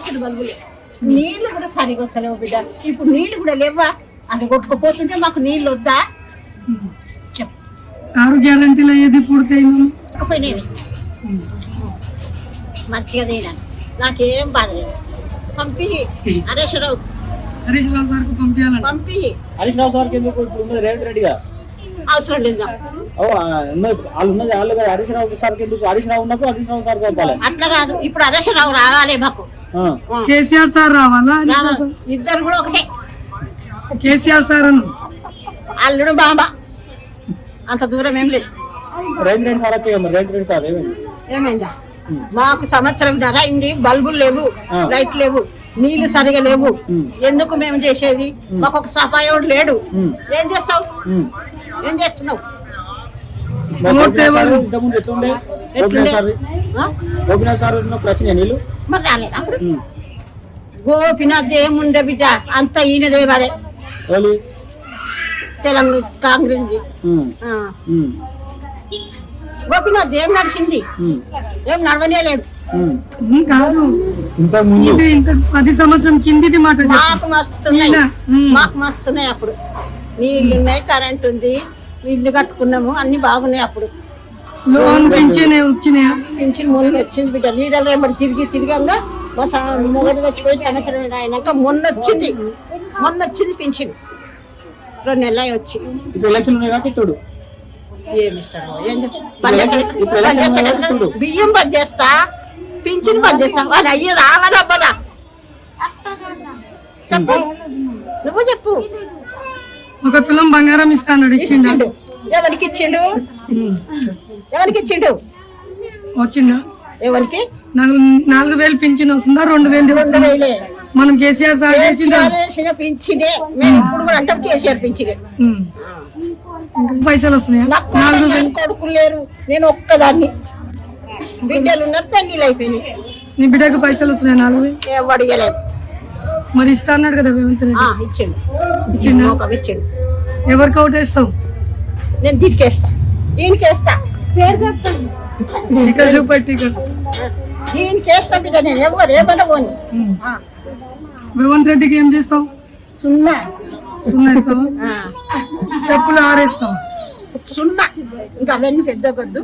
గ్యాసులు బల్బులు నీళ్లు కూడా సరిగా వస్తలేవు బిడ్డ. ఇప్పుడు నీళ్లు కూడా లేవా? అది కొట్టుకుపోతుంటే మాకు నీళ్ళు వద్దా? చెప్పు. 6 గ్యారెంటీలో ఏది పూర్తయింది? పోయినవి మంచిగా తినాను, నాకేం బాధ లేదు. పంపి హరీష్ రావు సార్కు పంపించాలంట. పంపి. హరీష్ రావు సార్కి ఎందుకు ఇప్పుడు ఉన్నది రేవంత్ రెడ్డిగా? అవసరం లేదు నాకు. వాళ్ళు ఉన్నది వాళ్ళు కదా. హరీష్ రావు సార్కి ఎందుకు? హరీష్ రావు ఉన్నప్పుడు హరీష్ రావు సార్ పంపాలి. అట్లా కాదు, ఇప్పుడు హరీష్ రావు రావాలి మాకు. కేసీఆర్ సార్ రావాలా? ఇద్దరు కూడా ఒకటే. కేసీఆర్ సార్ అన్న అల్లుడు బాబా, అంత దూరం ఏం లేదు. రేవంత్ రెడ్డి సార్ వచ్చే రేవంత్ రెడ్డి సార్ ఏమైందా? మాకు సంవత్సరం ధర అయింది, బల్బులు లేవు, లైట్ లేవు, నీళ్లు సరిగా లేవు. ఎందుకు మేము చేసేది? మాకు ఒక సఫాయోడు లేడు. ఏం చేస్తావు? ఏం చేస్తున్నావు? మరి రాలేదు అప్పుడు. గోపినాథ్ ఏముండే బిడ్డ, అంత ఈయనదే పడే తెలంగాణ కాంగ్రెస్. గోపినాథ్ ఏం నడిచింది? ఏం నడవనేలేడు. కాదు, 10 సంవత్సరం కిందిది మాట. మాకు మస్తున్నాయి, మాకు మస్తున్నాయి. అప్పుడు నీళ్లు ఉన్నాయి, కరెంట్ ఉంది, ఇల్లు కట్టుకున్నాము, అన్ని బాగున్నాయి. అప్పుడు లోన్ పింఛన్ వచ్చినాయా? పింఛన్ మొన్న వచ్చింది బిడ్డ. లీడర్లు ఏమో తిరిగంగా మొగడు చచ్చిపోయి సంవత్సరం అయినాక మొన్న వచ్చింది పింఛన్. 2 నెలలు వచ్చి. ఏమిస్తాడు? ఏం చేస్తాడు? బియ్యం బంద్ చేస్తా, పింఛన్ బంద్ చేస్తా. వాళ్ళు అయ్యి రావాలా అవ్వదా? చెప్పు, నువ్వు చెప్పు. 1 తులం బంగారం ఇస్తాడు. ఇచ్చిండు? ఎవరికి ఇచ్చిండు? ఎవరికి ఇచ్చిండు? వచ్చిందా? ఎవరికి? 4000 పింఛన్ వస్తుందా? 2000 మనం కేసీఆర్ సార్ చేసిన పింఛనే. మేము ఇప్పుడు కూడా అంటాం కేసీఆర్ పింఛనే. పైసలు వస్తున్నాయా? నాకు కొడుకులు లేరు, నేను ఒక్కదాన్ని. బిడ్డలు ఉన్నారు, పెళ్లిళ్ళు అయిపోయినాయి. నీ బిడ్డకు పైసలు వస్తున్నాయి? 4000 ఏం అడిగలేదు. మరి ఇస్తా అన్నాడు కదా రేవంత్ రెడ్డి. ఇచ్చిండు. ఎవరికి ఓటు వేస్తావు? నేను దీనికేస్తా, దీనికేస్తా. ఇక్కడ చూపెట్టి దీనికేస్తా బిడ్డ. నేను ఎవరు ఏమన్నా పోను. రేవంత్ రెడ్డికి ఏం చేస్తావు? 0 ఇస్తావు? చెప్పులు ఆరేస్తావు? 0. ఇంకా అవన్నీ పెద్ద వద్దు.